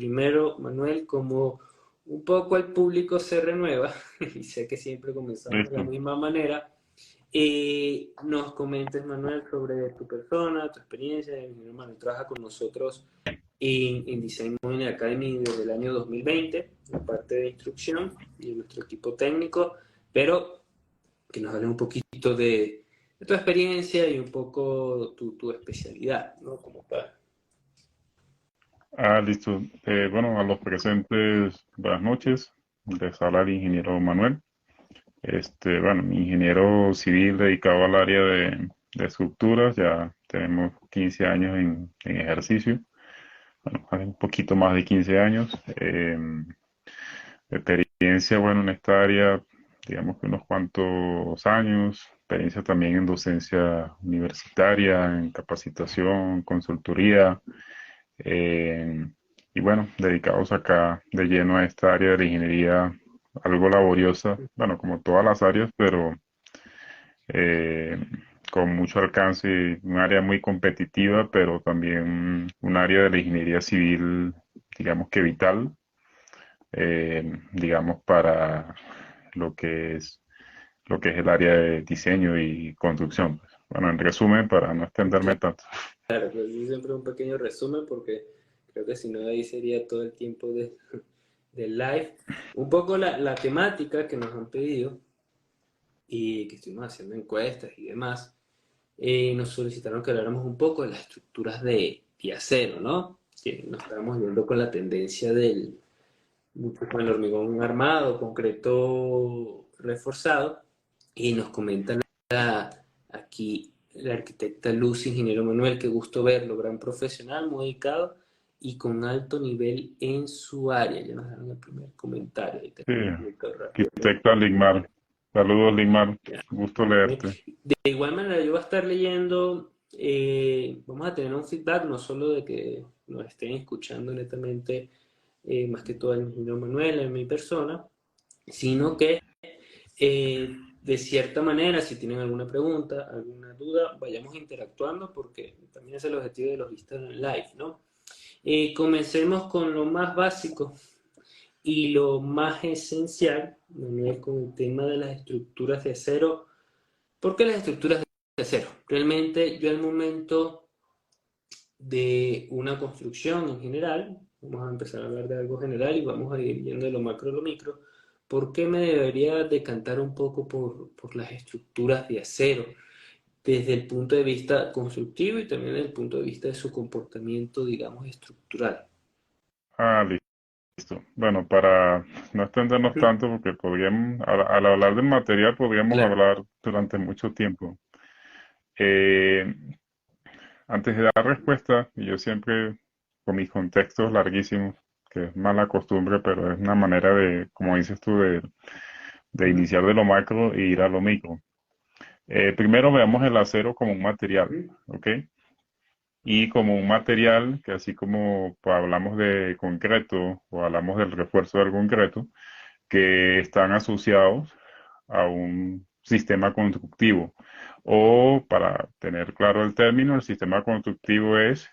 primero, Manuel, como un poco el público se renueva, y sé que siempre comenzamos de la Listo. misma manera, nos comentes, Manuel, sobre tu persona, tu experiencia. Manuel trabaja con nosotros en Design Moving Academy desde el año 2020, en parte de instrucción y en nuestro equipo técnico, pero que nos hable un poquito de tu experiencia y un poco tu especialidad, ¿no? Como para... Listo. Bueno, a los presentes, buenas noches. Les habla el ingeniero Manuel. Bueno, mi ingeniero civil dedicado al área de estructuras. Ya tenemos 15 años en ejercicio. Bueno, hace un poquito más de 15 años. Experiencia, bueno, en esta área, digamos que unos cuantos años. Experiencia también en docencia universitaria, en capacitación, consultoría. Eh, y bueno, dedicados acá de lleno a esta área de la ingeniería, algo laboriosa, bueno, como todas las áreas, pero eh, con mucho alcance, y un área muy competitiva, pero también un área de la ingeniería civil, digamos que vital, digamos, para lo que es, lo que es el área de diseño y construcción, pues. Bueno, en resumen, para no extenderme tanto. Claro, pues sí, siempre un pequeño resumen porque creo que si no ahí sería todo el tiempo del live. Un poco la temática que nos han pedido y que estuvimos haciendo encuestas y demás, nos solicitaron que habláramos un poco de las estructuras de acero, ¿no? Que nos estábamos viendo con la tendencia mucho con el hormigón armado, concreto reforzado, y nos comentan aquí la arquitecta Luz, ingeniero Manuel, qué gusto verlo, gran profesional, muy dedicado y con alto nivel en su área. Ya nos dan el primer comentario, ahí te Sí, comento rápido. arquitecta Ligmar. Saludos, Ligmar. Ya. Gusto leerte. De igual manera, yo voy a estar leyendo, vamos a tener un feedback no solo de que nos estén escuchando netamente, más que todo el ingeniero Manuel, en mi persona, sino que de cierta manera, si tienen alguna pregunta, alguna duda, vayamos interactuando porque también es el objetivo de los Instagram Live, ¿no? Comencemos con lo más básico y lo más esencial, Manuel, con el tema de las estructuras de acero. ¿Por qué las estructuras de acero? Realmente yo al momento de una construcción en general, vamos a empezar a hablar de algo general y vamos a ir yendo de lo macro a lo micro, ¿por qué me debería decantar un poco por las estructuras de acero? Desde el punto de vista constructivo y también desde el punto de vista de su comportamiento, digamos, estructural. Listo. Bueno, para no extendernos ¿Mm? tanto, porque podríamos, al hablar del material, podríamos Claro, hablar durante mucho tiempo. Eh, Antes de dar respuesta, y yo siempre con mis contextos larguísimos, que es mala costumbre, pero es una manera de, como dices tú, de ujú, iniciar de lo macro e ir a lo micro. Primero veamos el acero como un material, ujú. ¿ok? Y como un material que así como pues, hablamos de concreto o hablamos del refuerzo del concreto, que están asociados a un sistema constructivo. O para tener claro el término, el sistema constructivo es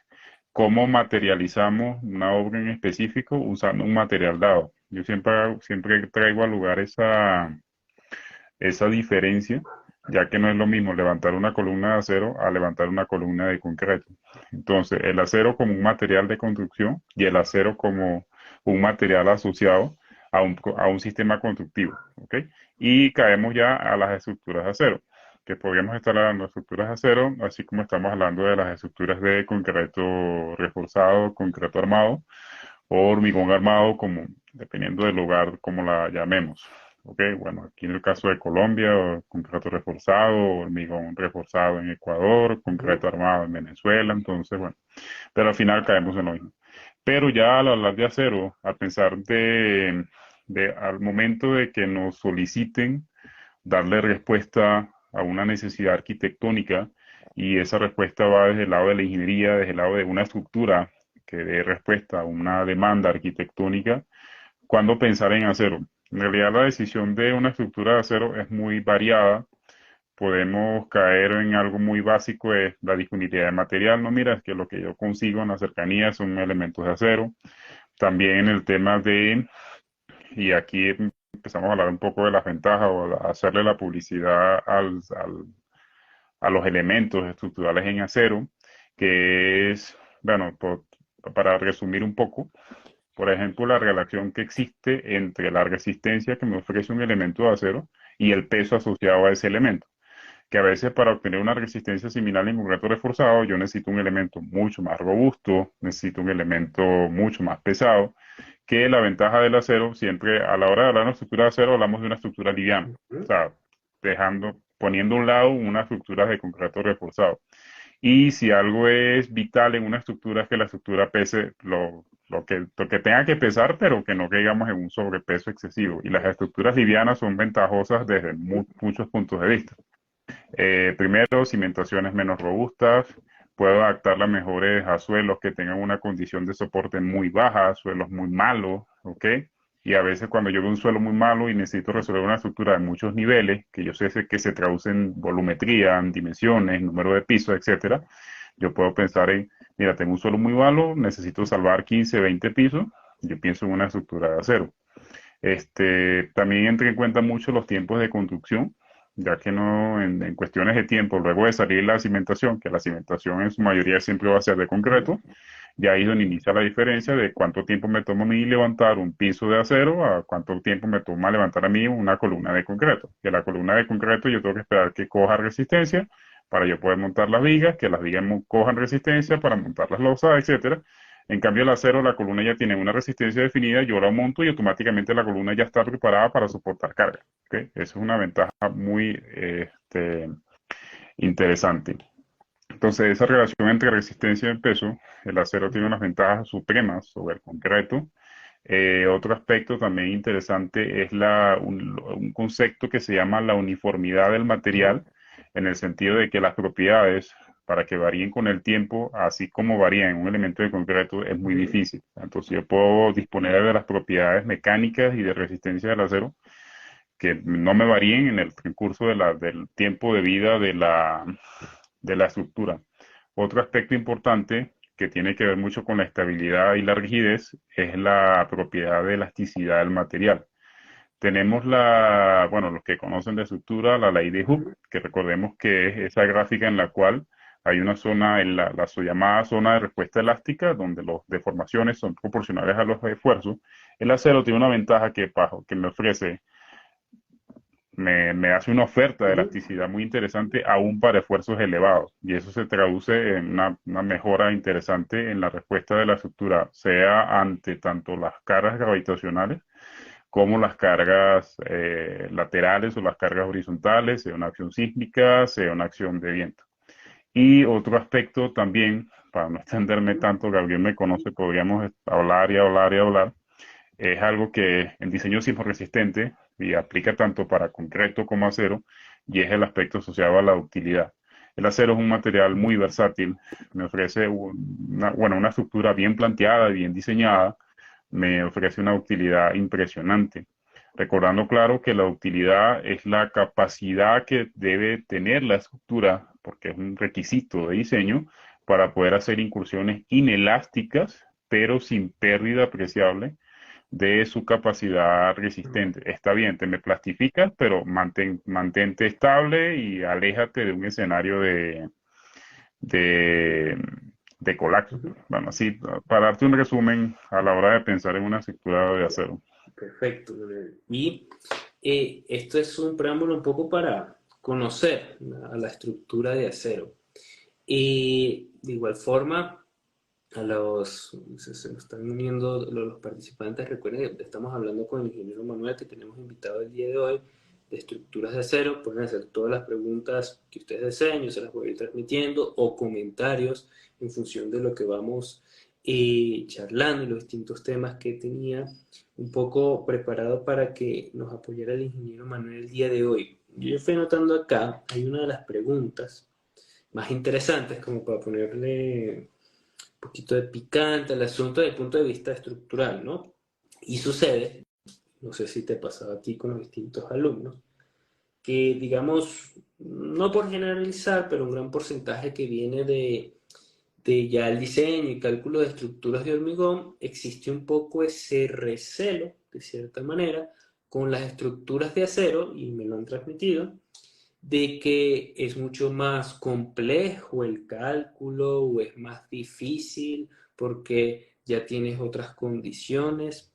cómo materializamos una obra en específico usando un material dado. Yo siempre traigo al lugar esa diferencia, ya que no es lo mismo levantar una columna de acero a levantar una columna de concreto. Entonces, el acero como un material de construcción y el acero como un material asociado a un sistema constructivo, ¿ok? Y caemos ya a las estructuras de acero, que podríamos estar hablando de estructuras de acero, así como estamos hablando de las estructuras de concreto reforzado, concreto armado, o hormigón armado, como dependiendo del lugar, como la llamemos. Ok, bueno, aquí en el caso de Colombia, concreto reforzado, hormigón reforzado en Ecuador, Ujú. concreto armado en Venezuela, entonces, bueno, pero al final caemos en lo mismo. Pero ya al hablar de acero, a pensar al momento de que nos soliciten darle respuesta a una necesidad arquitectónica, y esa respuesta va desde el lado de la ingeniería, desde el lado de una estructura que dé respuesta a una demanda arquitectónica, ¿cuándo pensar en acero? En realidad la decisión de una estructura de acero es muy variada. Podemos caer en algo muy básico, es la disponibilidad de material. No, mira, es que lo que yo consigo en la cercanía son elementos de acero. También el tema de, y aquí empezamos a hablar un poco de las ventajas o hacerle la publicidad a los elementos estructurales en acero, que es, bueno, para resumir un poco, por ejemplo, la relación que existe entre la resistencia que me ofrece un elemento de acero y el peso asociado a ese elemento. Que a veces para obtener una resistencia similar en concreto reforzado, yo necesito un elemento mucho más robusto, necesito un elemento mucho más pesado, que la ventaja del acero, siempre a la hora de hablar de una estructura de acero, hablamos de una estructura liviana, o Ujú. sea, poniendo a un lado una estructura de concreto reforzado. Y si algo es vital en una estructura es que la estructura pese lo que tenga que pesar, pero que no caigamos en un sobrepeso excesivo. Y las estructuras livianas son ventajosas desde muchos puntos de vista. Primero, cimentaciones menos robustas. Puedo adaptarla mejores a suelos que tengan una condición de soporte muy baja, suelos muy malos, ¿ok? Y a veces cuando yo veo un suelo muy malo y necesito resolver una estructura de muchos niveles, que yo sé que se traduce en volumetría, en dimensiones, número de pisos, etcétera, yo puedo pensar en, mira, tengo un suelo muy malo, necesito salvar 15, 20 pisos, yo pienso en una estructura de acero. También entra en cuenta mucho los tiempos de construcción, ya que no en cuestiones de tiempo, luego de salir la cimentación, que la cimentación en su mayoría siempre va a ser de concreto, ya ahí es donde inicia la diferencia de cuánto tiempo me toma a mí levantar un piso de acero a cuánto tiempo me toma levantar a mí una columna de concreto. Que la columna de concreto yo tengo que esperar que coja resistencia para yo poder montar las vigas, que las vigas cojan resistencia para montar las losas, etcétera. En cambio, el acero, la columna ya tiene una resistencia definida, yo la monto y automáticamente la columna ya está preparada para soportar carga. ¿Ok? Eso es una ventaja muy interesante. Entonces, esa relación entre resistencia y peso, el acero tiene unas ventajas supremas sobre el concreto. Otro aspecto también interesante es un concepto que se llama la uniformidad del Ujú. material, en el sentido de que las propiedades, para que varíen con el tiempo, así como varían en un elemento de concreto, es muy Ujú. difícil. Entonces, yo puedo disponer de las propiedades mecánicas y de resistencia del acero que no me varíen en el transcurso del tiempo de vida de la estructura. Otro aspecto importante que tiene que ver mucho con la estabilidad y la rigidez es la propiedad de elasticidad del material. Tenemos bueno, los que conocen de estructura, la ley de Hooke, Ujú. que recordemos que es esa gráfica en la cual hay una zona, en la llamada zona de respuesta elástica, donde las deformaciones son proporcionales a los esfuerzos. El acero tiene una ventaja que me ofrece me hace una oferta de Ujú. elasticidad muy interesante aún para esfuerzos elevados. Y eso se traduce en una mejora interesante en la respuesta de la estructura, sea ante tanto las cargas gravitacionales como las cargas laterales o las cargas horizontales, sea una acción sísmica, sea una acción de viento. Y otro aspecto también, para no extenderme tanto, Gabriel me conoce, podríamos hablar y hablar y hablar, es algo que el diseño sismoresistente y aplica tanto para concreto como acero, y es el aspecto asociado a la ductilidad. El acero es un material muy versátil, me ofrece una estructura bien planteada y bien diseñada, me ofrece una utilidad impresionante. Recordando, claro, que la utilidad es la capacidad que debe tener la estructura, porque es un requisito de diseño, para poder hacer incursiones inelásticas, pero sin pérdida apreciable de su capacidad resistente. Está bien, te me plastificas, pero mantente estable y aléjate de un escenario de, de colapso. Ujú. Bueno, así, para darte un resumen a la hora de pensar en una estructura de acero. Perfecto, Manuel. Y esto es un preámbulo un poco para conocer a la estructura de acero. Y de igual forma, se nos están uniendo los participantes. Recuerden que estamos hablando con el ingeniero Manuel, que tenemos invitado el día de hoy, de estructuras de acero. Pueden hacer todas las preguntas que ustedes deseen, yo se las voy a ir transmitiendo, o comentarios en función de lo que vamos charlando y los distintos temas que tenía un poco preparado para que nos apoyara el ingeniero Manuel el día de hoy. Yo fui anotando acá, hay una de las preguntas más interesantes como para ponerle poquito de picante al asunto desde el punto de vista estructural, ¿no? Y sucede, no sé si te pasaba a ti con los distintos alumnos, que digamos, no por generalizar, pero un gran porcentaje que viene de ya el diseño y cálculo de estructuras de hormigón, existe un poco ese recelo, de cierta manera, con las estructuras de acero, y me lo han transmitido, de que es mucho más complejo el cálculo o es más difícil porque ya tienes otras condiciones.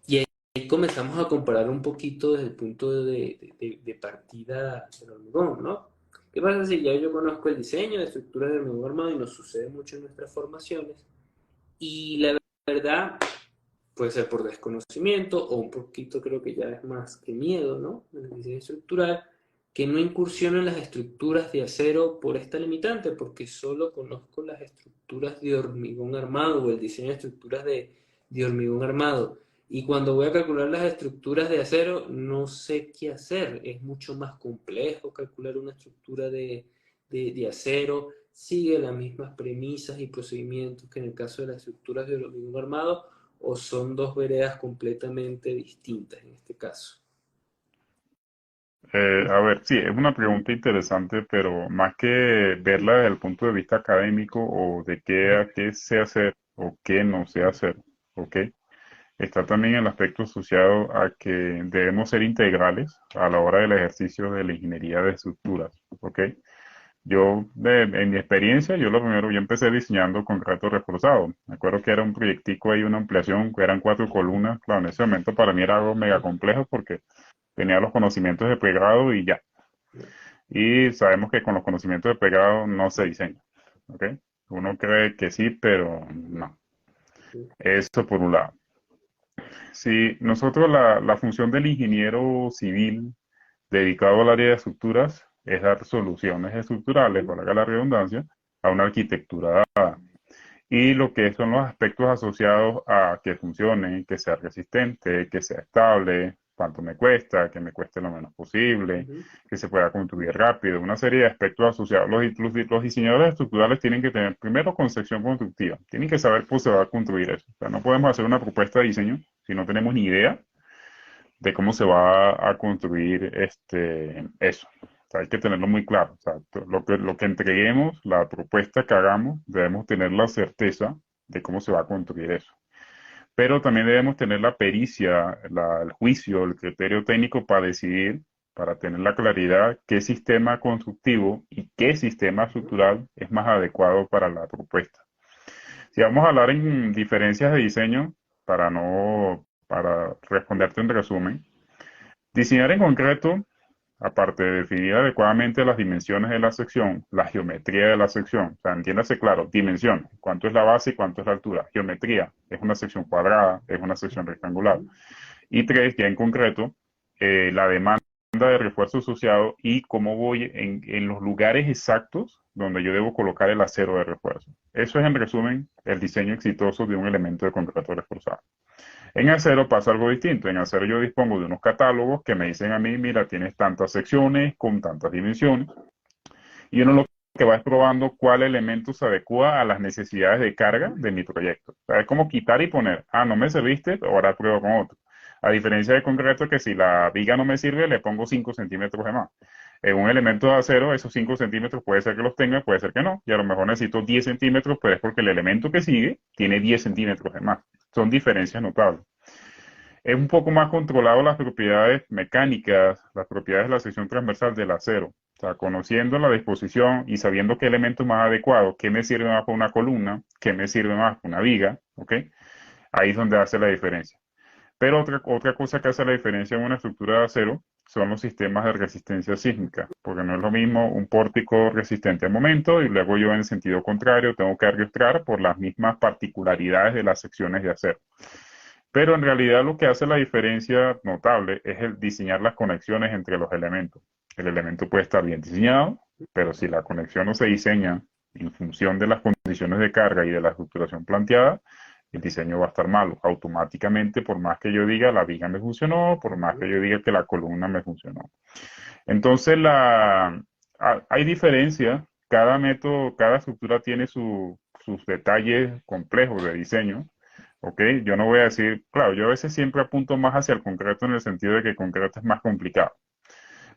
Y ahí comenzamos a comparar un poquito desde el punto de partida del hormigón, ¿no? ¿Qué pasa si ya yo conozco el diseño de estructura de hormigón armado y nos sucede mucho en nuestras formaciones? Y la verdad, puede ser por desconocimiento o un poquito creo que ya es más que miedo, ¿no? En el diseño estructural, que no incursiono en las estructuras de acero por esta limitante, porque solo conozco las estructuras de hormigón armado o el diseño de estructuras de hormigón armado. Y cuando voy a calcular las estructuras de acero, no sé qué hacer. Es mucho más complejo calcular una estructura de acero. Sigue las mismas premisas y procedimientos que en el caso de las estructuras de hormigón armado, o son dos veredas completamente distintas en este caso. A ver, sí, es una pregunta interesante, pero más que verla desde el punto de vista académico o de qué sé hacer o qué no sé hacer, ¿ok? Está también el aspecto asociado a que debemos ser integrales a la hora del ejercicio de la ingeniería de estructuras, ¿ok? En mi experiencia, yo empecé diseñando concreto reforzado. Me acuerdo que era un proyectico ahí, una ampliación, que eran 4 columnas. Claro, en ese momento para mí era algo mega complejo porque tenía los conocimientos de pregrado y ya. Y sabemos que con los conocimientos de pregrado no se diseña, ¿ok? Uno cree que sí, pero no. Eso por un lado. Si nosotros la función del ingeniero civil dedicado al área de estructuras es dar soluciones estructurales, valga la redundancia, a una arquitectura dada. Y lo que son los aspectos asociados a que funcione, que sea resistente, que sea estable, cuánto me cuesta, que me cueste lo menos posible, que se pueda construir rápido, una serie de aspectos asociados. Los diseñadores estructurales tienen que tener primero concepción constructiva, tienen que saber cómo se va a construir eso. O sea, no podemos hacer una propuesta de diseño si no tenemos ni idea de cómo se va a construir eso. O sea, hay que tenerlo muy claro. O sea, lo que entreguemos, la propuesta que hagamos, debemos tener la certeza de cómo se va a construir eso. Pero también debemos tener la pericia, el juicio, el criterio técnico para decidir, para tener la claridad qué sistema constructivo y qué sistema estructural es más adecuado para la propuesta. Si vamos a hablar en diferencias de diseño, para responderte en resumen, diseñar en concreto, aparte de definir adecuadamente las dimensiones de la sección, la geometría de la sección, o sea, entiéndase claro, dimensión, cuánto es la base y cuánto es la altura, geometría, es una sección cuadrada, es una sección rectangular, y tres, ya en concreto, la demanda de refuerzo asociado y cómo voy en los lugares exactos donde yo debo colocar el acero de refuerzo. Eso es en resumen el diseño exitoso de un elemento de concreto reforzado. En acero pasa algo distinto. En acero yo dispongo de unos catálogos que me dicen a mí, mira, tienes tantas secciones con tantas dimensiones. Y uno lo que va es probando cuál elemento se adecua a las necesidades de carga de mi proyecto. O sea, es como quitar y poner. Ah, no me serviste, ahora pruebo con otro. A diferencia de concreto que si la viga no me sirve, le pongo 5 centímetros de más. En un elemento de acero, esos 5 centímetros puede ser que los tenga, puede ser que no. Y a lo mejor necesito 10 centímetros, pero es porque el elemento que sigue tiene 10 centímetros de más. Son diferencias notables. Es un poco más controlado las propiedades mecánicas, las propiedades de la sección transversal del acero. O sea, conociendo la disposición y sabiendo qué elemento es más adecuado, qué me sirve más para una columna, qué me sirve más para una viga, ¿ok? Ahí es donde hace la diferencia. Pero otra cosa que hace la diferencia en una estructura de acero son los sistemas de resistencia sísmica, porque no es lo mismo un pórtico resistente al momento y luego yo en sentido contrario tengo que arrastrar por las mismas particularidades de las secciones de acero. Pero en realidad lo que hace la diferencia notable es el diseñar las conexiones entre los elementos. El elemento puede estar bien diseñado, pero si la conexión no se diseña en función de las condiciones de carga y de la estructuración planteada, el diseño va a estar malo. Automáticamente, por más que yo diga la viga me funcionó, por más que yo diga que la columna me funcionó. Entonces, hay diferencia. Cada método, cada estructura tiene sus detalles complejos de diseño. ¿Ok? Yo no voy a decir, claro, yo a veces siempre apunto más hacia el concreto en el sentido de que el concreto es más complicado,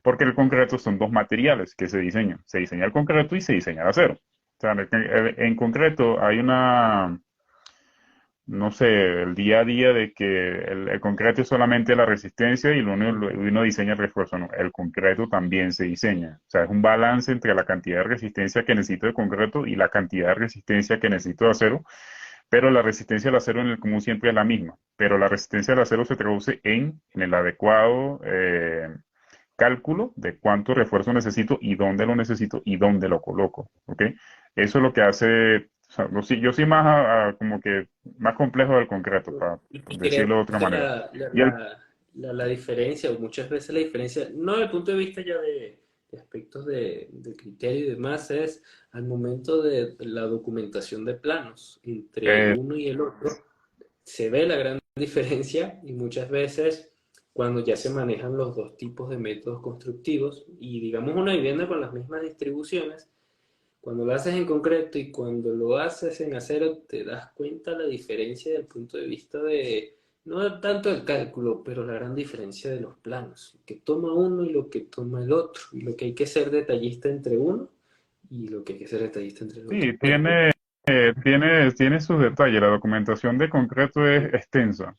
porque el concreto son dos materiales que se diseñan. Se diseña el concreto y se diseña el acero. O sea, en concreto hay una, no sé, el día a día de que el concreto es solamente la resistencia y uno diseña el refuerzo, no, el concreto también se diseña. O sea, es un balance entre la cantidad de resistencia que necesito de concreto y la cantidad de resistencia que necesito de acero, pero la resistencia al acero en el común siempre es la misma, pero la resistencia al acero se traduce en el adecuado cálculo de cuánto refuerzo necesito y dónde lo necesito y dónde lo coloco, ¿ok? Eso es lo que hace, o sea, yo soy más como que más complejo del concreto, Y por crees decirlo de otra que manera. Y el, la diferencia, o muchas veces la diferencia, no desde el punto de vista ya de aspectos de criterio y demás, es al momento de la documentación de planos entre eh, uno y el otro, se ve la gran diferencia y muchas veces cuando ya se manejan los dos tipos de métodos constructivos y digamos una vivienda con las mismas distribuciones, cuando lo haces en concreto y cuando lo haces en acero, te das cuenta la diferencia del punto de vista de, no tanto el cálculo, pero la gran diferencia de los planos, lo que toma uno y lo que toma el otro, y lo que hay que ser detallista entre uno y lo que hay que ser detallista entre el otro. sí, tiene sus detalles. La documentación de concreto es extensa,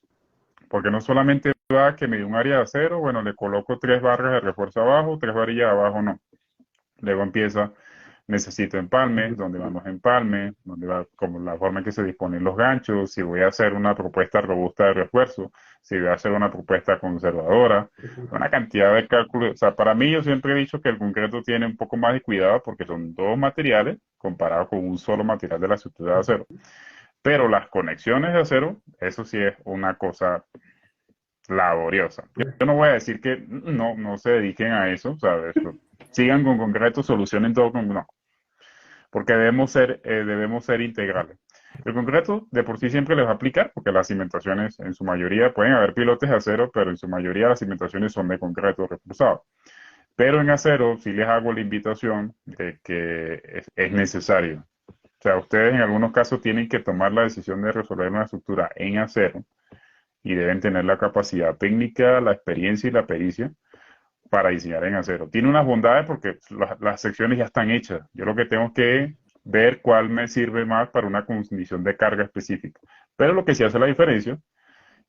porque no solamente va que me dio un área de acero, bueno, le coloco 3 barras de refuerzo abajo, 3 varillas abajo, no. Luego empieza, necesito empalmes, dónde van los empalmes, dónde va, como la forma en que se disponen los ganchos, si voy a hacer una propuesta robusta de refuerzo, si voy a hacer una propuesta conservadora, una cantidad de cálculos. O sea, para mí yo siempre he dicho que el concreto tiene un poco más de cuidado porque son dos materiales comparado con un solo material de la estructura de acero. Pero las conexiones de acero, eso sí es una cosa laboriosa. Yo no voy a decir que no se dediquen a eso, ¿sabes? Sigan con concreto, solucionen todo con no, porque debemos ser integrales. El concreto de por sí siempre les va a aplicar, porque las cimentaciones en su mayoría pueden haber pilotes de acero, pero en su mayoría las cimentaciones son de concreto reforzado. Pero en acero sí les hago la invitación de que es necesario. O sea, ustedes en algunos casos tienen que tomar la decisión de resolver una estructura en acero y deben tener la capacidad técnica, la experiencia y la pericia para diseñar en acero. Tiene unas bondades porque las secciones ya están hechas. Yo lo que tengo que ver cuál me sirve más para una condición de carga específica. Pero lo que sí hace la diferencia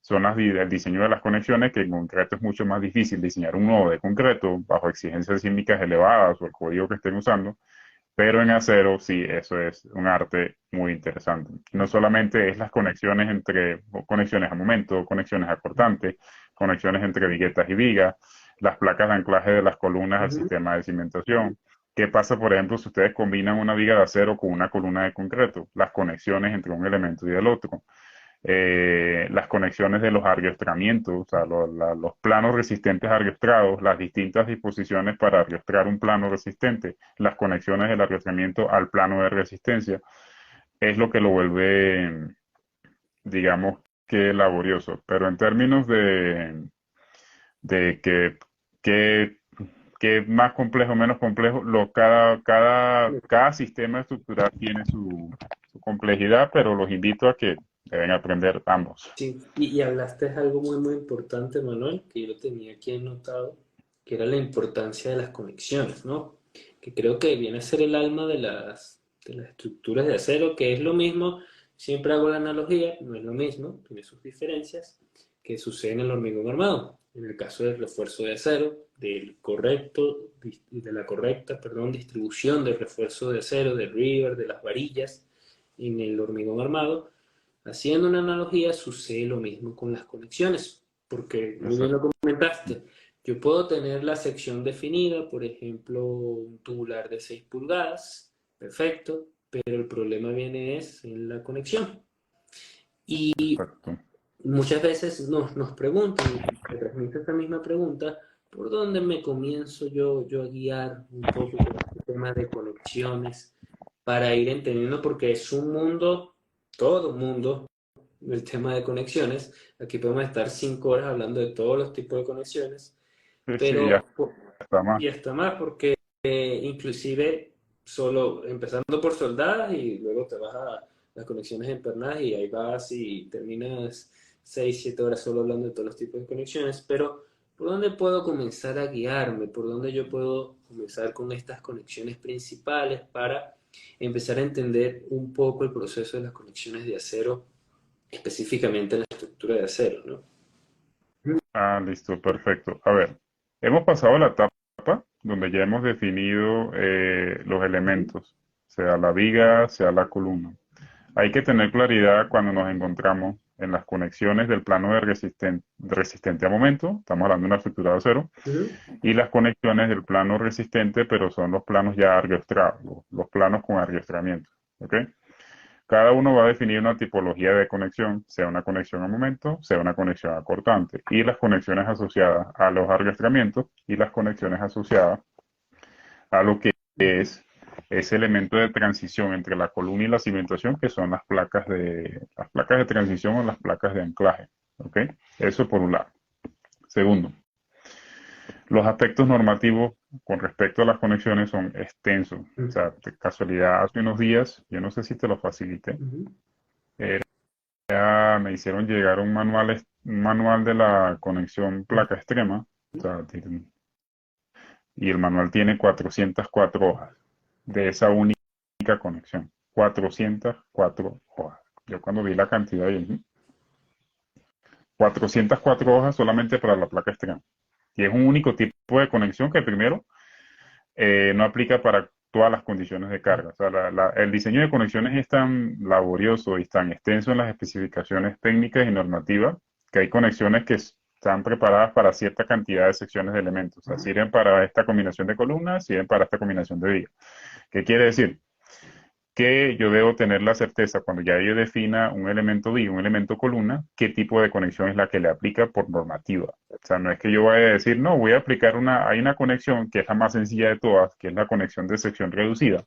son el diseño de las conexiones, que en concreto es mucho más difícil diseñar un nodo de concreto bajo exigencias sísmicas elevadas o el código que estén usando, pero en acero sí, eso es un arte muy interesante. No solamente es las conexiones entre conexiones a momento, conexiones a cortante, conexiones entre viguetas y vigas, las placas de anclaje de las columnas al sistema de cimentación. ¿Qué pasa, por ejemplo, si ustedes combinan una viga de acero con una columna de concreto? Las conexiones entre un elemento y el otro. Las conexiones de los ariostramientos, o sea, los planos resistentes ariostrados, las distintas disposiciones para ariostrar un plano resistente, las conexiones del ariostramiento al plano de resistencia, es lo que lo vuelve, digamos, que laborioso. Pero en términos de que, que es más complejo, menos complejo, cada sistema estructural tiene su complejidad, pero los invito a que deben aprender ambos. Sí, y hablaste de algo muy, muy importante, Manuel, que yo lo tenía aquí anotado, que era la importancia de las conexiones, ¿no? Que creo que viene a ser el alma de las estructuras de acero, que es lo mismo, siempre hago la analogía, no es lo mismo, tiene sus diferencias, que sucede en el hormigón armado. En el caso del refuerzo de acero, de la correcta, perdón, distribución del refuerzo de acero, del river, de las varillas, en el hormigón armado. Haciendo una analogía, sucede lo mismo con las conexiones, porque muy bien Exacto. lo comentaste. Yo puedo tener la sección definida, por ejemplo, un tubular de 6 pulgadas, perfecto, pero el problema viene es en la conexión. Y Exacto. muchas veces nos preguntan, y me transmite esta misma pregunta, ¿por dónde me comienzo yo a guiar un poco con este tema de conexiones para ir entendiendo? Porque es un mundo, todo mundo, el tema de conexiones. Aquí podemos estar 5 horas hablando de todos los tipos de conexiones, Sí, sí, ya pero está más. y hasta más porque inclusive solo empezando por soldadas y luego te vas a las conexiones empernadas y ahí vas y terminas 6 7 horas solo hablando de todos los tipos de conexiones, pero ¿por dónde puedo comenzar a guiarme? ¿Por dónde yo puedo comenzar con estas conexiones principales para empezar a entender un poco el proceso de las conexiones de acero, específicamente en la estructura de acero, ¿no? Ah, listo, perfecto. A ver, hemos pasado la etapa donde ya hemos definido los Ujú, elementos, sea la viga, sea la columna. Hay que tener claridad cuando nos encontramos en las conexiones del plano resistente a momento, estamos hablando de una estructura de acero, ujú, y las conexiones del plano resistente, pero son los planos ya ariostrados, los planos con ariostramiento. ¿Ok? Cada uno va a definir una tipología de conexión, sea una conexión a momento, sea una conexión a cortante, y las conexiones asociadas a los arrastramientos y las conexiones asociadas a lo que ujú. es ese elemento de transición entre la columna y la cimentación, que son las placas de transición o las placas de anclaje. ¿Ok? Eso por un lado. Segundo, los aspectos normativos con respecto a las conexiones son extensos. O sea, de casualidad, hace unos días, yo no sé si te lo facilité, Ujú, me hicieron llegar un manual de la conexión placa extrema, o sea, y el manual tiene 404 hojas de esa única conexión. 404 hojas. Yo cuando vi la cantidad, dije, 404 hojas solamente para la placa extrema. Y es un único tipo de conexión que primero no aplica para todas las condiciones de carga. O sea, el diseño de conexiones es tan laborioso y tan extenso en las especificaciones técnicas y normativas que hay conexiones que están preparadas para cierta cantidad de secciones de elementos. O sea, sirven para esta combinación de columnas, sirven para esta combinación de vigas. ¿Qué quiere decir? Que yo debo tener la certeza cuando ya yo defina un elemento viga, un elemento columna, qué tipo de conexión es la que le aplica por normativa. O sea, no es que yo vaya a decir, no, voy a aplicar hay una conexión que es la más sencilla de todas, que es la conexión de sección reducida,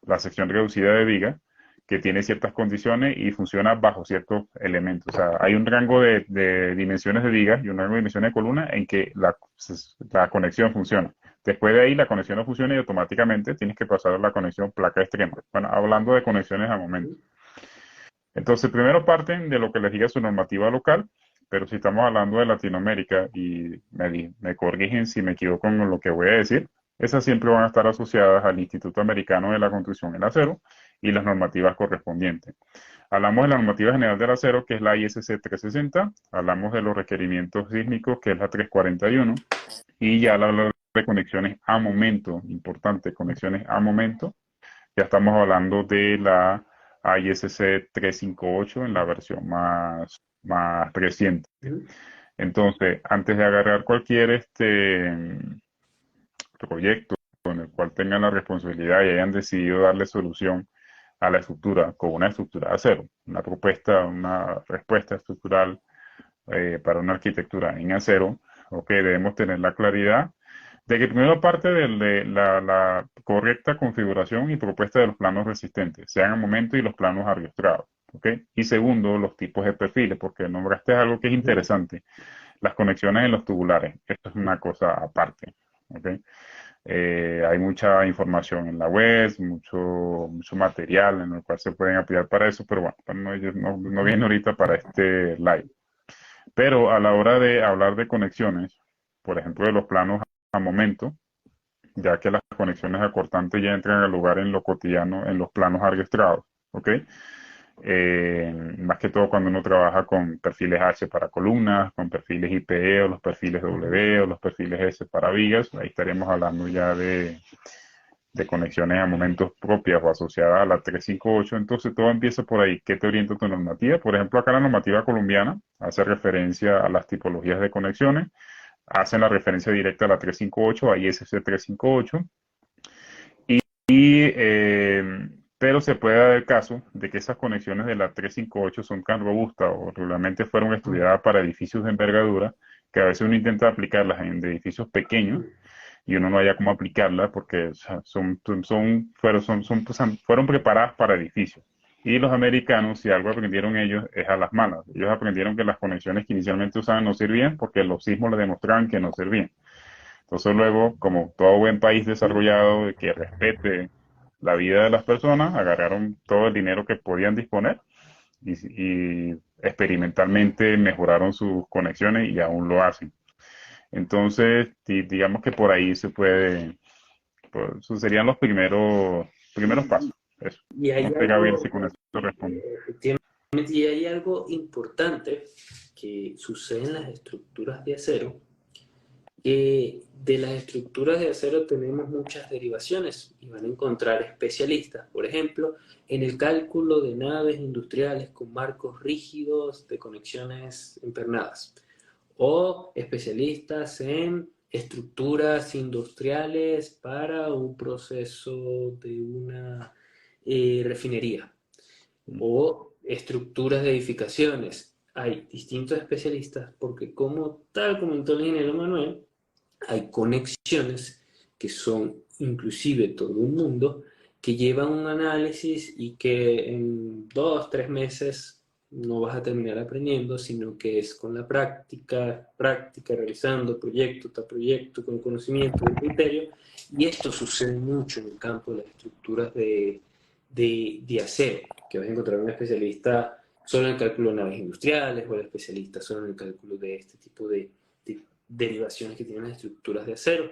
la sección reducida de viga, que tiene ciertas condiciones y funciona bajo ciertos elementos. O sea, hay un rango de dimensiones de vigas y un rango de dimensiones de columna en que la conexión funciona. Después de ahí la conexión no funciona y automáticamente tienes que pasar a la conexión placa extrema. Bueno, hablando de conexiones a momento. ujú. Entonces, primero parten de lo que les diga su normativa local, pero si estamos hablando de Latinoamérica y me corrigen si me equivoco con lo que voy a decir, esas siempre van a estar asociadas al Instituto Americano de la Construcción del Acero y las normativas correspondientes. Hablamos de la normativa general del acero, que es la ISC 360, hablamos de los requerimientos sísmicos, que es la 341, y ya hablamos de conexiones a momento, importante, conexiones a momento, ya estamos hablando de la ISC 358 en la versión más reciente. Ujú. Entonces, antes de agarrar cualquier proyecto en el cual tengan la responsabilidad y hayan decidido darle solución a la estructura con una estructura de acero, una respuesta estructural para una arquitectura en acero, ok, debemos tener la claridad de que primero parte de la correcta configuración y propuesta de los planos resistentes, sean a momento y los planos ariostrados, ok. Y segundo, los tipos de perfiles, porque nombraste algo que es Ujú. interesante, las conexiones en los tubulares. Esto es una cosa aparte, ok. Hay mucha información en la web, mucho material en el cual se pueden apoyar para eso, pero bueno, no viene ahorita para este live. Pero a la hora de hablar de conexiones, por ejemplo, de los planos a momento, ya que las conexiones acortantes ya entran al lugar en lo cotidiano, en los planos arquestrados, ¿ok? Más que todo cuando uno trabaja con perfiles H para columnas, con perfiles IPE o los perfiles Ujú. W o los perfiles S para vigas, ahí estaremos hablando ya de conexiones a momentos propias o asociadas a la 358. Entonces todo empieza por ahí. ¿Qué te orienta tu normativa? Por ejemplo, acá la normativa colombiana hace referencia a las tipologías de conexiones, hacen la referencia directa a la 358, a ISC 358, y, pero se puede dar el caso de que esas conexiones de la 358 son tan robustas o regularmente fueron estudiadas para edificios de envergadura que a veces uno intenta aplicarlas en edificios pequeños y uno no haya cómo aplicarlas porque o sea, fueron preparadas para edificios. Y los americanos, si algo aprendieron ellos, es a las malas. Ellos aprendieron que las conexiones que inicialmente usaban no servían porque los sismos les demostraban que no servían. Entonces luego, como todo buen país desarrollado que respete la vida de las personas, agarraron todo el dinero que podían disponer y experimentalmente mejoraron sus conexiones y aún lo hacen. Entonces, digamos que por ahí se puede, pues, esos serían los primeros, primeros pasos, eso. Y hay No sé, Gabriel, si algo, con eso te respondo. efectivamente, y hay algo importante que sucede en las estructuras de acero, que de las estructuras de acero tenemos muchas derivaciones y van a encontrar especialistas, por ejemplo, en el cálculo de naves industriales con marcos rígidos de conexiones empernadas, o especialistas en estructuras industriales para un proceso de una refinería o estructuras de edificaciones. Hay distintos especialistas porque como tal comentó el ingeniero Manuel, hay conexiones que son inclusive todo un mundo que llevan un análisis y que en 2, 3 meses no vas a terminar aprendiendo, sino que es con la práctica, práctica, realizando proyecto tras proyecto, con conocimiento, con criterio, y esto sucede mucho en el campo de las estructuras de acero, que vas a encontrar un especialista solo en el cálculo de naves industriales o el especialista solo en el cálculo de este tipo de derivaciones que tienen las estructuras de acero.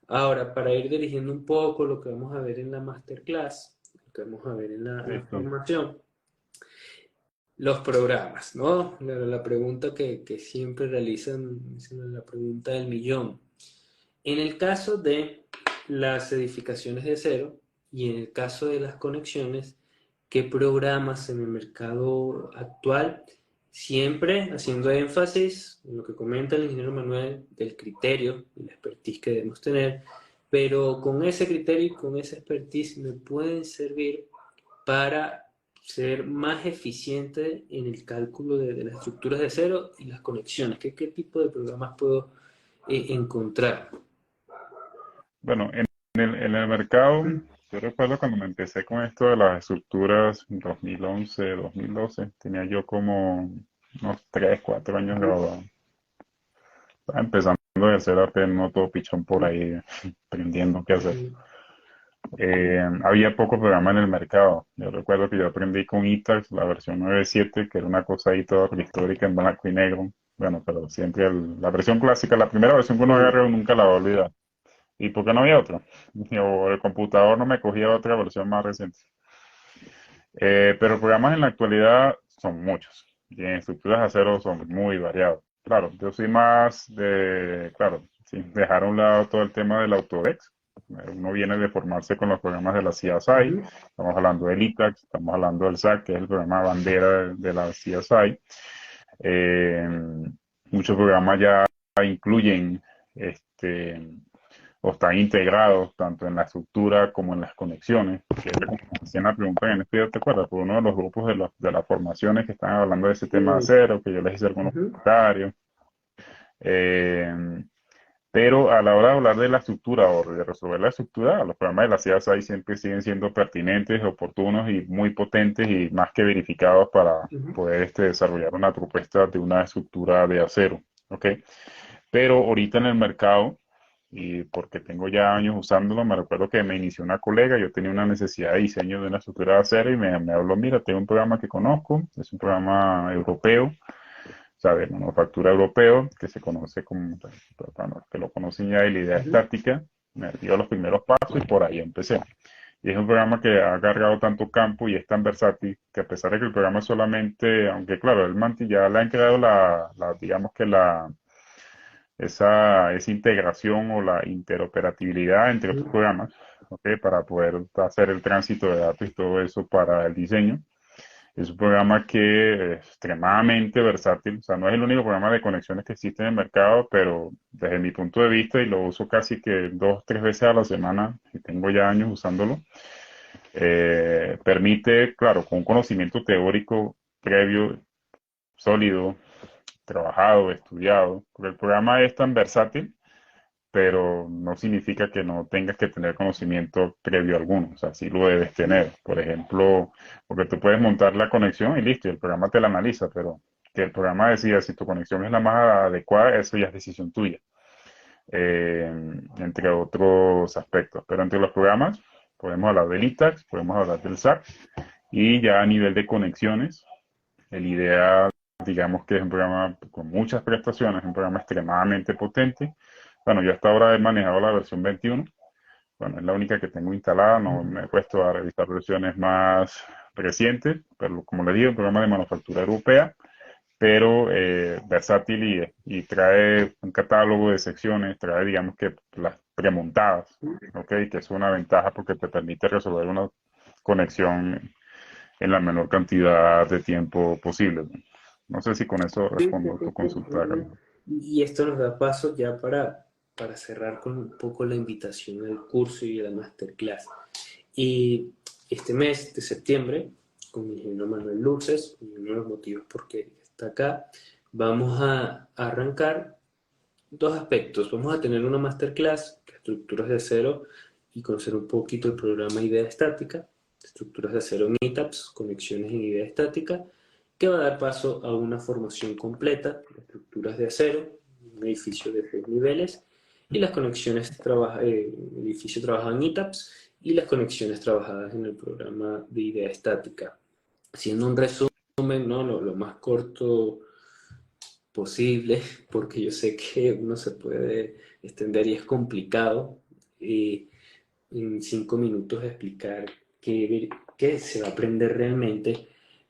Ahora, para ir dirigiendo un poco lo que vamos a ver en la masterclass, lo que vamos a ver en la Listo. formación, los programas, ¿no? La pregunta que siempre realizan, la pregunta del millón. En el caso de las edificaciones de acero y en el caso de las conexiones, ¿qué programas en el mercado actual? Siempre haciendo énfasis en lo que comenta el ingeniero Manuel del criterio y la expertise que debemos tener, pero con ese criterio y con esa expertise me pueden servir para ser más eficiente en el cálculo de las estructuras de acero y las conexiones. ¿Qué tipo de programas puedo encontrar? Bueno, en el mercado, yo recuerdo cuando me empecé con esto de las estructuras en 2011, 2012, tenía yo como unos 3, 4 años graduado. Estaba empezando a hacer apenas no todo pichón por ahí, aprendiendo qué hacer. Había poco programa en el mercado. Yo recuerdo que yo aprendí con Itax, la versión 9.7, que era una cosa ahí toda prehistórica en blanco y negro. Bueno, pero siempre la versión clásica, la primera versión que uno agarró, nunca la va a olvidar. ¿Y por qué no había otra? O el computador no me cogía otra versión más reciente. Pero programas en la actualidad son muchos. Y en estructuras de acero son muy variados. Claro, yo soy más de, claro, sin dejar a un lado todo el tema del Autodesk. Uno viene de formarse con los programas de la CSI. Ujú. Estamos hablando del ITAX, estamos hablando del SAC, que es el programa bandera de la CSI. Eh, Muchos programas ya incluyen este, o están integrados tanto en la estructura como en las conexiones, que es como hacían la pregunta en esto, ¿te acuerdas? Por uno de los grupos de las formaciones que están hablando de ese tema de Sí. acero, que yo les hice algunos Ujú. comentarios. Eh, pero a la hora de hablar de la estructura o de resolver la estructura, los programas de la CSI siempre siguen siendo pertinentes, oportunos y muy potentes y más que verificados para Ujú. poder desarrollar una propuesta de una estructura de acero. ¿Ok? Pero ahorita en el mercado, y porque tengo ya años usándolo, me recuerdo que me inició una colega, yo tenía una necesidad de diseño de una estructura de acero y me habló, mira, tengo un programa que conozco, es un programa europeo, o sea, de manufactura europeo, que se conoce como, para los que lo conocen ya, de la idea Ujú. estática, me dio los primeros pasos y por ahí empecé. Y es un programa que ha agarrado tanto campo y es tan versátil que a pesar de que el programa es solamente, aunque claro, el Manti ya le han creado digamos que esa integración o la interoperabilidad entre otros Ujú. programas, ¿ok? Para poder hacer el tránsito de datos y todo eso para el diseño. Es un programa que es extremadamente versátil, o sea, no es el único programa de conexiones que existe en el mercado, pero desde mi punto de vista, y lo uso casi que 2, 3 veces a la semana, y tengo ya años usándolo, permite, claro, con un conocimiento teórico previo, sólido, trabajado, estudiado, porque el programa es tan versátil, pero no significa que no tengas que tener conocimiento previo alguno, o sea, sí lo debes tener. Por ejemplo, porque tú puedes montar la conexión y listo, y el programa te la analiza, pero que el programa decida si tu conexión es la más adecuada, eso ya es decisión tuya, eh, entre otros aspectos. Pero entre los programas podemos hablar del ITAX, podemos hablar del SAC, y ya a nivel de conexiones, el IDEA, digamos que es un programa con muchas prestaciones, un programa extremadamente potente. Bueno, yo hasta ahora he manejado la versión 21, bueno, es la única que tengo instalada, no me he puesto a revisar versiones más recientes, pero como le digo, un programa de manufactura europea, pero versátil y trae un catálogo de secciones, trae, digamos que las premontadas, ¿ok? Que es una ventaja porque te permite resolver una conexión en la menor cantidad de tiempo posible. No sé si con eso Sí, sí, respondo sí, tu sí, consulta, bueno, Carlos. y esto nos da paso ya para cerrar con un poco la invitación al curso y a la masterclass. Y este mes de septiembre, con mi ingeniero Manuel Luces, uno de los motivos por qué está acá, vamos a arrancar dos aspectos. Vamos a tener una masterclass, estructuras de cero, y conocer un poquito el programa Idea Estática, estructuras de cero Meetups, conexiones en idea estática, que va a dar paso a una formación completa de estructuras de acero, un edificio de 6 niveles, y las conexiones edificio trabajado en Meetups y las conexiones trabajadas en el programa de idea estática. Haciendo un resumen, ¿no? Lo más corto posible, porque yo sé que uno se puede extender y es complicado en 5 minutos explicar qué se va a aprender realmente,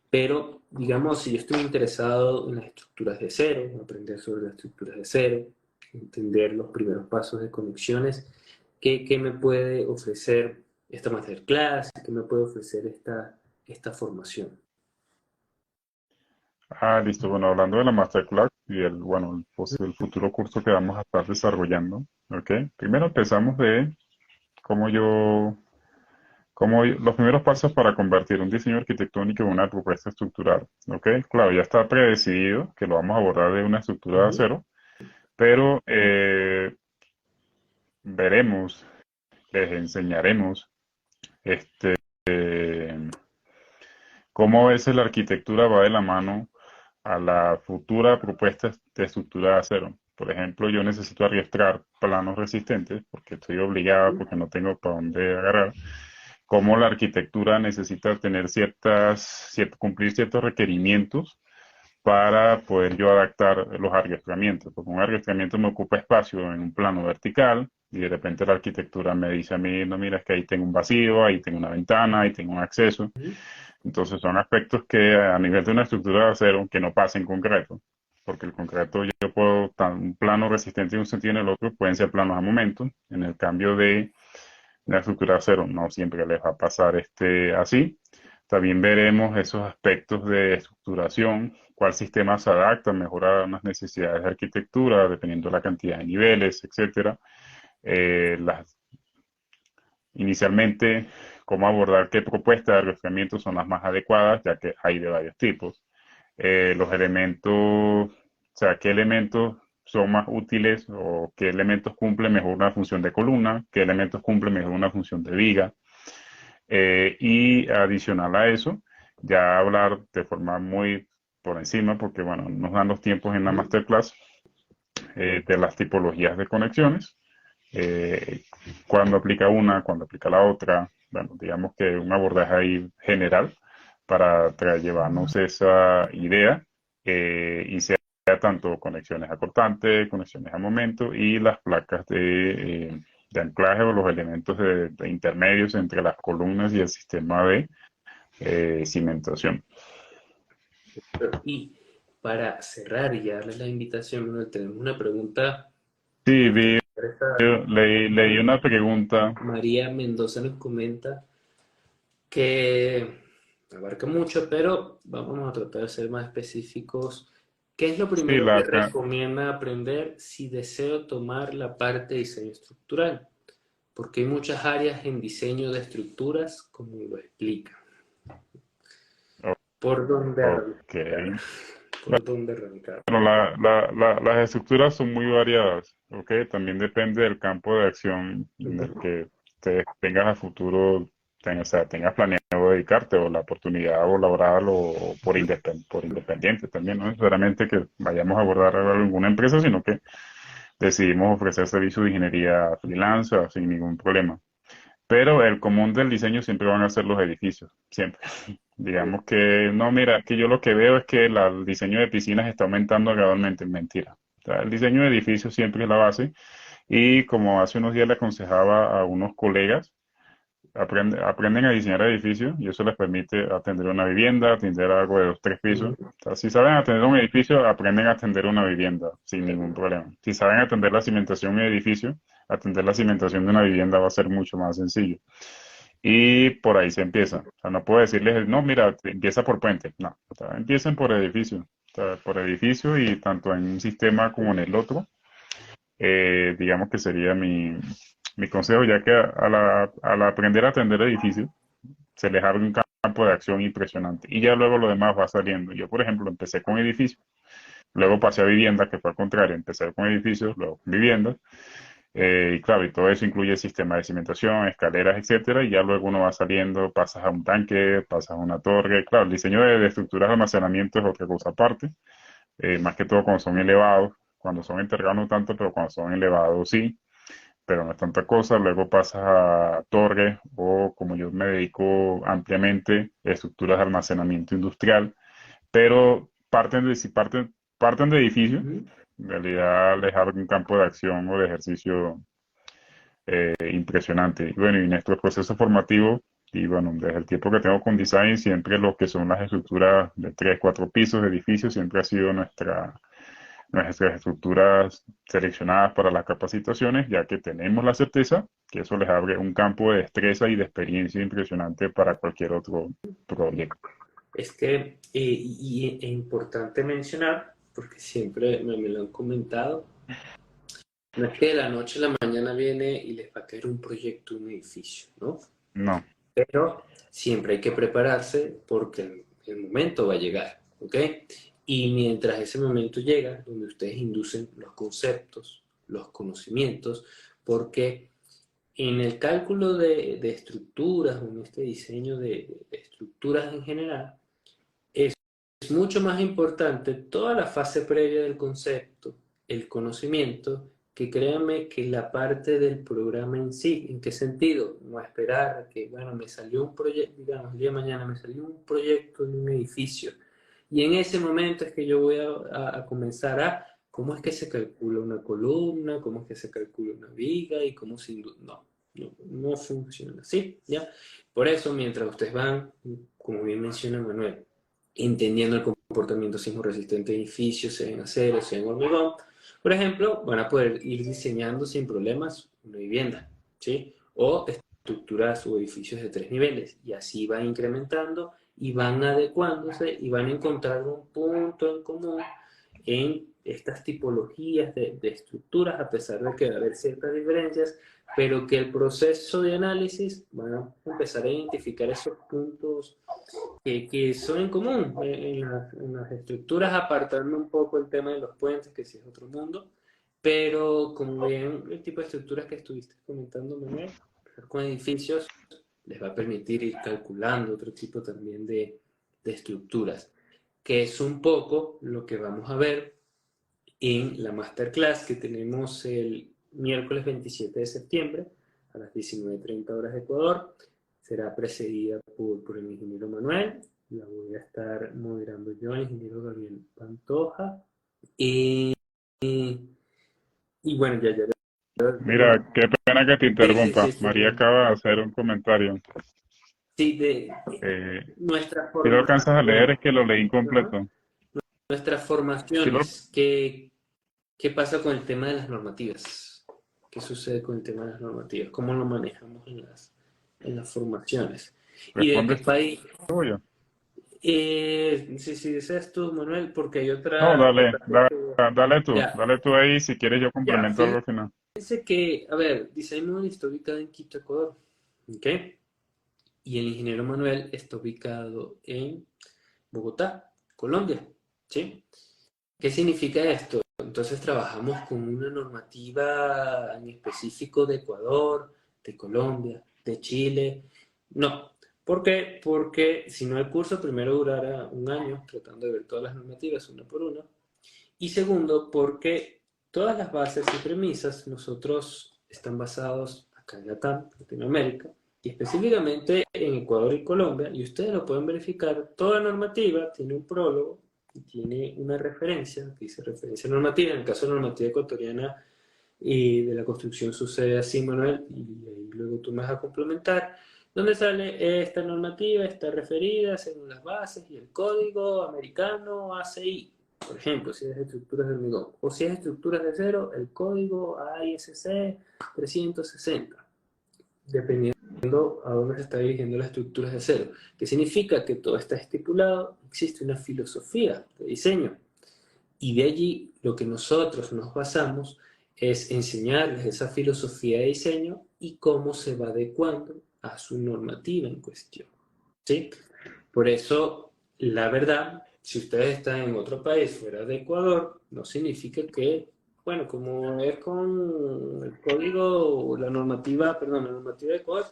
pero digamos, si yo estoy interesado en las estructuras de cero, aprender sobre las estructuras de cero, entender los primeros pasos de conexiones, ¿qué me puede ofrecer esta masterclass? ¿Qué me puede ofrecer esta formación? Ah, listo. Bueno, hablando de la masterclass y bueno, el futuro curso que vamos a estar desarrollando, ¿ok? Primero empezamos de cómo yo, los primeros pasos para convertir un diseño arquitectónico en una propuesta estructural, ¿ok? Claro, ya está predecidido que lo vamos a abordar de una estructura de Ujú. cero, pero veremos, les enseñaremos, este, cómo a veces la arquitectura va de la mano a la futura propuesta de estructura de acero. Por ejemplo, yo necesito arrastrar planos resistentes porque estoy obligado, porque no tengo para dónde agarrar. Cómo la arquitectura necesita tener cumplir ciertos requerimientos para poder yo adaptar los arrastramientos, porque un arrastramiento me ocupa espacio en un plano vertical y de repente la arquitectura me dice a mí, no, mira, es que ahí tengo un vacío, ahí tengo una ventana, ahí tengo un acceso. Entonces son aspectos que a nivel de una estructura de acero que no pasa en concreto, porque el concreto yo puedo, un plano resistente en un sentido y en el otro pueden ser planos a momentos. En el cambio de la estructura de acero no siempre les va a pasar así. También veremos esos aspectos de estructuración, cuál sistema se adapta mejor a las necesidades de arquitectura, dependiendo de la cantidad de niveles, etcétera. Las Inicialmente, cómo abordar qué propuestas de alojamiento son las más adecuadas, ya que hay de varios tipos. Los elementos, o sea, qué elementos son más útiles o qué elementos cumplen mejor una función de columna, qué elementos cumplen mejor una función de viga. Y adicional a eso, ya hablar de forma muy por encima, porque bueno, nos dan los tiempos en la masterclass, de las tipologías de conexiones, eh, cuándo aplica una, cuándo aplica la otra, bueno, digamos que un abordaje ahí general para llevarnos esa idea y sea tanto conexiones a cortante, conexiones a momento y las placas de anclaje o los elementos de intermedios entre las columnas y el sistema de cimentación. Y para cerrar y darle la invitación, Manuel, tenemos una pregunta Sí, bastante interesante. leí una pregunta. María Mendoza nos comenta que abarca mucho, pero vamos a tratar de ser más específicos. ¿Qué es lo Sí, primero que recomienda aprender si deseo tomar la parte de diseño estructural? Porque hay muchas áreas en diseño de estructuras, como lo explica. ¿Por dónde ok. arrancar? ¿Por dónde arrancar? Bueno, las estructuras son muy variadas, ¿ok? También depende del campo de acción en el que te tengas a futuro, o sea, tengas planeado dedicarte o la oportunidad o laboral o por independiente también, no necesariamente que vayamos a abordar alguna empresa, sino que decidimos ofrecer servicios de ingeniería freelance sin ningún problema. Pero el común del diseño siempre van a ser los edificios, siempre. Digamos que, no, mira, que yo lo que veo es que el diseño de piscinas está aumentando gradualmente. Mentira. O sea, el diseño de edificios siempre es la base Y como hace unos días le aconsejaba a unos colegas, aprenden a diseñar edificios y eso les permite atender una vivienda, atender algo de 2, 3 pisos. Ujú. O sea, si saben atender un edificio, aprenden a atender una vivienda sin ningún problema. Si saben atender la cimentación de un edificio, atender la cimentación de una vivienda va a ser mucho más sencillo. Y por ahí se empieza. O sea, no puedo decirles, no, mira, empieza por puente. No, o sea, empiecen por edificio. O sea, por edificio y tanto en un sistema como en el otro. Digamos que sería mi consejo, ya que al aprender a atender edificios, se les abre un campo de acción impresionante. Y ya luego lo demás va saliendo. Yo, por ejemplo, empecé con edificios, luego pasé a vivienda, que fue al contrario, empecé con edificios, luego con viviendas. Y claro, y todo eso incluye sistema de cimentación, escaleras, etcétera, y ya luego uno va saliendo, pasas a un tanque, pasas a una torre. Claro, el diseño de estructuras de almacenamiento es otra cosa aparte, más que todo cuando son elevados, cuando son enterrados no tanto, pero cuando son elevados sí, pero no es tanta cosa. Luego pasas a torres o, como yo me dedico ampliamente, estructuras de almacenamiento industrial, pero parten de edificios. Ujú. En realidad les abre un campo de acción o de ejercicio impresionante. Y bueno, y nuestro proceso formativo, y bueno, desde el tiempo que tengo con design, siempre lo que son las estructuras de 3, 4 pisos de edificios, siempre ha sido nuestras estructuras seleccionadas para las capacitaciones, ya que tenemos la certeza que eso les abre un campo de destreza y de experiencia impresionante para cualquier otro proyecto. Es que, es importante mencionar, porque siempre me lo han comentado, no es que de la noche a la mañana viene y les va a caer un proyecto, un edificio, ¿no? No, Pero siempre hay que prepararse porque el momento va a llegar, ¿ok? Y mientras ese momento llega, donde ustedes inducen los conceptos, los conocimientos, porque en el cálculo de estructuras, o en este diseño de estructuras en general, es mucho más importante toda la fase previa del concepto, el conocimiento, que créanme que la parte del programa en sí. ¿En qué sentido? No esperar a que, bueno, me salió un proyecto, digamos, el día de mañana me salió un proyecto de un edificio. Y en ese momento es que yo voy a comenzar a cómo es que se calcula una columna, cómo es que se calcula una viga y cómo se... No funciona así, ¿ya? Por eso, mientras ustedes van, como bien menciona Manuel, entendiendo el comportamiento sismo resistente de edificios, sea en acero, sea en hormigón, por ejemplo, van a poder ir diseñando sin problemas una vivienda, ¿sí? O estructuras o edificios de 3 niveles, y así van incrementando y van adecuándose y van a encontrar un punto en común en estas tipologías de estructuras, a pesar de que va a haber ciertas diferencias, pero que el proceso de análisis van a empezar a identificar esos puntos que son en común en las estructuras, apartando un poco el tema de los puentes, que sí es otro mundo, pero como bien el tipo de estructuras que estuviste comentando, Manuel, con edificios les va a permitir ir calculando otro tipo también de estructuras, que es un poco lo que vamos a ver en la masterclass que tenemos el miércoles 27 de septiembre a las 19:30 horas de Ecuador. Será precedida por el ingeniero Manuel. La voy a estar moderando yo, el ingeniero Gabriel Pantoja. Y, y bueno, mira, qué pena que te sí, sí, interrumpa. sí, María sí, acaba de hacer un comentario. sí, Eh, nuestra si lo alcanzas a leer, formación, es que lo leí ajá, incompleto. nuestras Si lo, formaciones, ¿qué pasa con el tema de las normativas? ¿Qué sucede con el tema de las normativas? ¿Cómo lo manejamos en las formaciones? ¿Y de qué respondes país? tú yo. Si deseas tú, Manuel, porque hay No, otra cosa que... Ya, dale tú ahí. Si quieres, yo ya, complemento algo al fíjense final. que, a ver, Design Model está ubicado en Quito, Ecuador, ¿ok? Y el ingeniero Manuel está ubicado en Bogotá, Colombia, ¿sí? ¿Qué significa esto? Entonces trabajamos con una normativa en específico de Ecuador, de Colombia, de Chile. No. ¿Por qué? Porque si no el curso primero durará un año tratando de ver todas las normativas una por una. Y segundo, porque todas las bases y premisas nosotros están basados acá en Latam, Latinoamérica, y específicamente en Ecuador y Colombia, y ustedes lo pueden verificar, toda normativa tiene un prólogo y tiene una referencia, que dice referencia normativa, en el caso de la normativa ecuatoriana y de la construcción sucede así, Manuel, y ahí luego tú me vas a complementar, donde sale esta normativa, está referida según las bases y el código americano ACI, por ejemplo, si es estructuras de hormigón, o si es estructuras de acero, el código AISC 360, dependiendo a dónde se está dirigiendo las estructuras de acero, que significa que todo está estipulado, existe una filosofía de diseño, y de allí lo que nosotros nos basamos es enseñarles esa filosofía de diseño y cómo se va adecuando a su normativa en cuestión. ¿Sí? Por eso, la verdad, si ustedes están en otro país fuera de Ecuador, no significa que, bueno, como es con el código, la normativa, perdón, la normativa de Ecuador,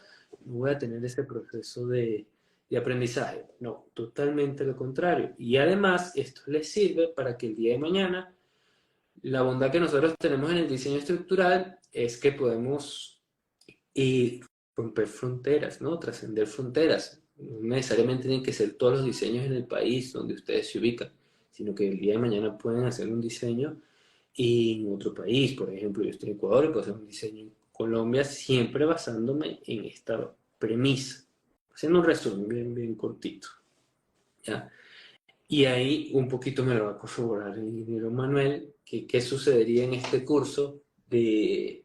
no voy a tener ese proceso de aprendizaje. No, totalmente lo contrario. Y además, esto les sirve para que el día de mañana, la bondad que nosotros tenemos en el diseño estructural es que podemos romper fronteras, ¿no? Trascender fronteras. No necesariamente tienen que ser todos los diseños en el país donde ustedes se ubican, sino que el día de mañana pueden hacer un diseño en otro país. Por ejemplo, yo estoy en Ecuador y puedo hacer un diseño en Colombia siempre basándome en esta premisa. Haciendo un resumen bien, bien cortito, ¿ya? Y ahí un poquito me lo va a corroborar el ingeniero Manuel, que qué sucedería en este curso de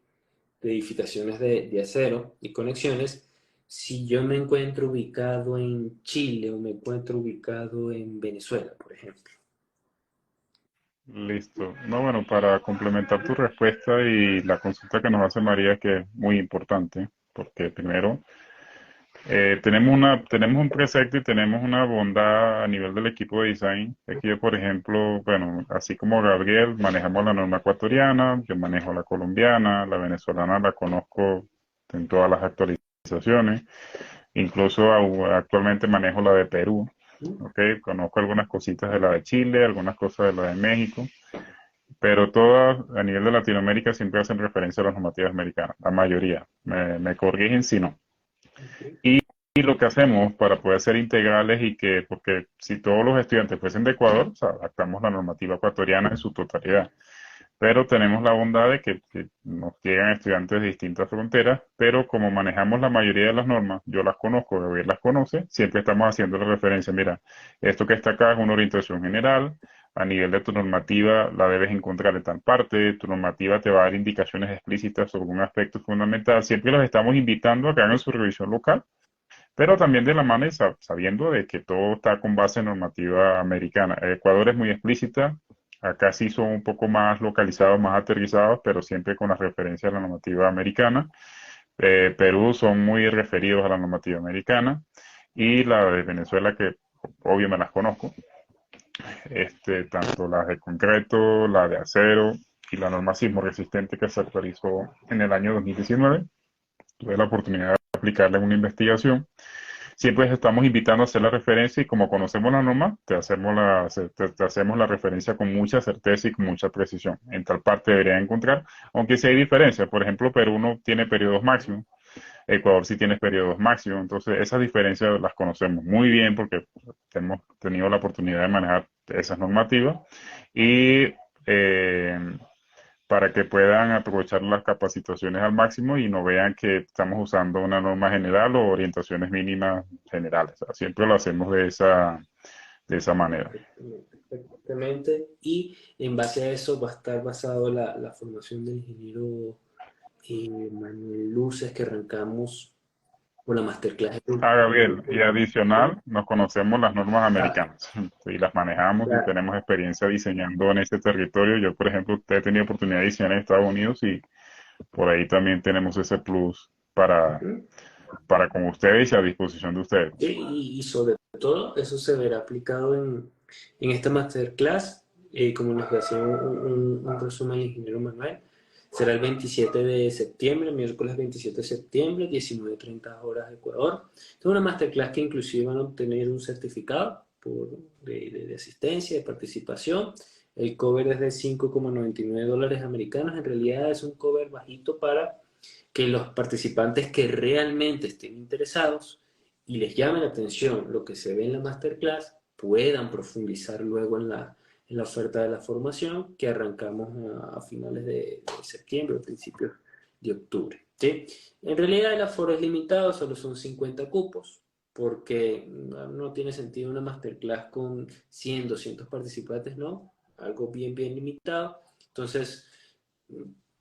edificaciones de acero y conexiones si yo me encuentro ubicado en Chile o me encuentro ubicado en Venezuela, por ejemplo. Listo. No, bueno, para complementar tu respuesta y la consulta que nos hace María, que es muy importante, porque primero tenemos un precepto y tenemos una bondad a nivel del equipo de design. Aquí yo, por ejemplo, bueno, así como Gabriel, manejamos la norma ecuatoriana, yo manejo la colombiana, la venezolana la conozco en todas las actualizaciones, incluso actualmente manejo la de Perú, ¿ok? Conozco algunas cositas de la de Chile, algunas cosas de la de México, pero todas a nivel de Latinoamérica siempre hacen referencia a las normativas americanas, la mayoría. Me corrigen si no. Okay. Y lo que hacemos para poder ser integrales y que, porque si todos los estudiantes fuesen de Ecuador, o sea, adaptamos la normativa ecuatoriana en su totalidad. Pero tenemos la bondad de que nos llegan estudiantes de distintas fronteras, pero como manejamos la mayoría de las normas, yo las conozco, Gabriel las conoce, siempre estamos haciendo la referencia, mira, esto que está acá es una orientación general, a nivel de tu normativa la debes encontrar en tal parte, tu normativa te va a dar indicaciones explícitas sobre un aspecto fundamental, siempre los estamos invitando a que hagan su revisión local, pero también de la mano y sabiendo de que todo está con base en normativa americana. Ecuador es muy explícita, acá sí son un poco más localizados, más aterrizados, pero siempre con la referencia a la normativa americana. Perú son muy referidos a la normativa americana y la de Venezuela, que obvio me las conozco, tanto las de concreto, la de acero y la norma sismo resistente que se actualizó en el año 2019. Tuve la oportunidad de aplicarla en una investigación. Siempre estamos invitando a hacer la referencia y como conocemos la norma, te hacemos la referencia con mucha certeza y con mucha precisión. En tal parte debería encontrar, aunque sí hay diferencias. Por ejemplo, Perú no tiene periodos máximos, Ecuador sí tiene periodos máximos. Entonces, esas diferencias las conocemos muy bien porque hemos tenido la oportunidad de manejar esas normativas y para que puedan aprovechar las capacitaciones al máximo y no vean que estamos usando una norma general o orientaciones mínimas generales. O sea, siempre lo hacemos de esa manera. Perfectamente. Y en base a eso va a estar basado la formación del ingeniero Manuel Luces que arrancamos con la masterclass. Gabriel, y adicional, nos conocemos las normas Ah, americanas y las manejamos y claro. tenemos experiencia diseñando en este territorio. Yo, por ejemplo, he tenido oportunidad de diseñar en Estados Unidos y por ahí también tenemos ese plus Ujú. para con ustedes y a disposición de ustedes. Sí, y sobre todo eso se verá aplicado en esta masterclass, como nos hacía un resumen el ingeniero Manuel. Será el 27 de septiembre, miércoles 27 de septiembre, 19:30 horas de Ecuador. Es una masterclass que inclusive van a obtener un certificado de asistencia, de participación. El cover es de $5,99 americanos. En realidad es un cover bajito para que los participantes que realmente estén interesados y les llame la atención lo que se ve en la masterclass puedan profundizar luego en en la oferta de la formación que arrancamos a finales de septiembre o principios de octubre. ¿Sí? En realidad el aforo es limitado, solo son 50 cupos, porque no tiene sentido una masterclass con 100, 200 participantes, ¿no? Algo bien, bien limitado. Entonces,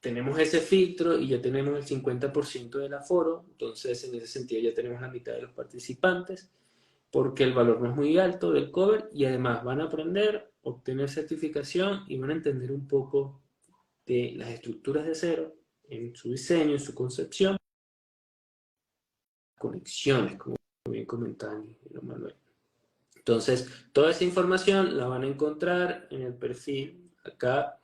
tenemos ese filtro y ya tenemos el 50% del aforo, entonces en ese sentido ya tenemos la mitad de los participantes, porque el valor no es muy alto del cover y además van a aprender, obtener certificación y van a entender un poco de las estructuras de cero en su diseño, en su concepción, conexiones, como bien comentaba Manuel. Entonces, toda esa información la van a encontrar en el perfil acá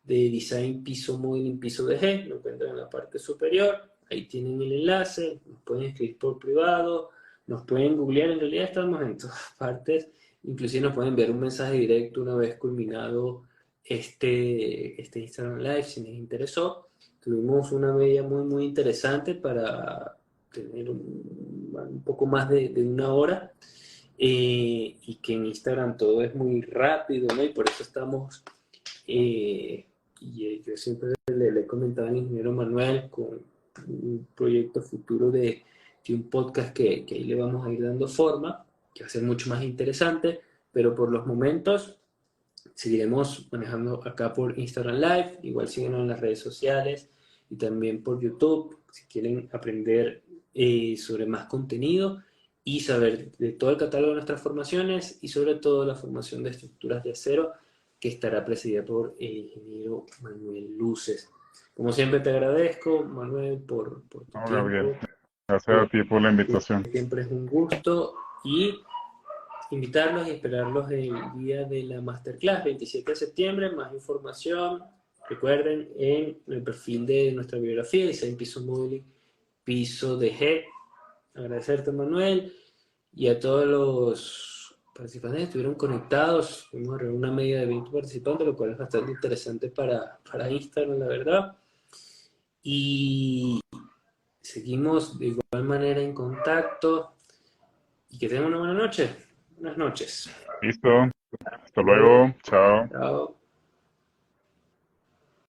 de Design Piso Modeling Piso DG, lo encuentran en la parte superior, ahí tienen el enlace, nos pueden escribir por privado, nos pueden googlear, en realidad estamos en todas partes, inclusive nos pueden enviar un mensaje directo una vez culminado este Instagram Live si les interesó. Tuvimos una media muy, muy interesante para tener un poco más de una hora. Y que en Instagram todo es muy rápido, ¿no? Y por eso estamos, yo siempre le he comentado al ingeniero Manuel con un proyecto futuro de un podcast que ahí le vamos a ir dando forma, que va a ser mucho más interesante, pero por los momentos seguiremos manejando acá por Instagram Live, igual síguenos en las redes sociales y también por YouTube, si quieren aprender sobre más contenido y saber de todo el catálogo de nuestras formaciones y sobre todo la formación de estructuras de acero que estará presidida por el ingeniero Manuel Luces. Como siempre te agradezco, Manuel, por tu No, tiempo. Gabriel, gracias a ti por la invitación. Siempre es un gusto y invitarlos y esperarlos el día de la masterclass, 27 de septiembre. Más información, recuerden, en el perfil de nuestra biografía, Design Piso Modeling, Piso de G. Agradecerte, Manuel, y a todos los participantes que estuvieron conectados. Fuimos a reunir una media de 20 participantes, lo cual es bastante interesante para Instagram, la verdad. Y seguimos de igual manera en contacto. Y que tengan una buena noche. Buenas noches. Listo, hasta Luego, luego, chao. chao.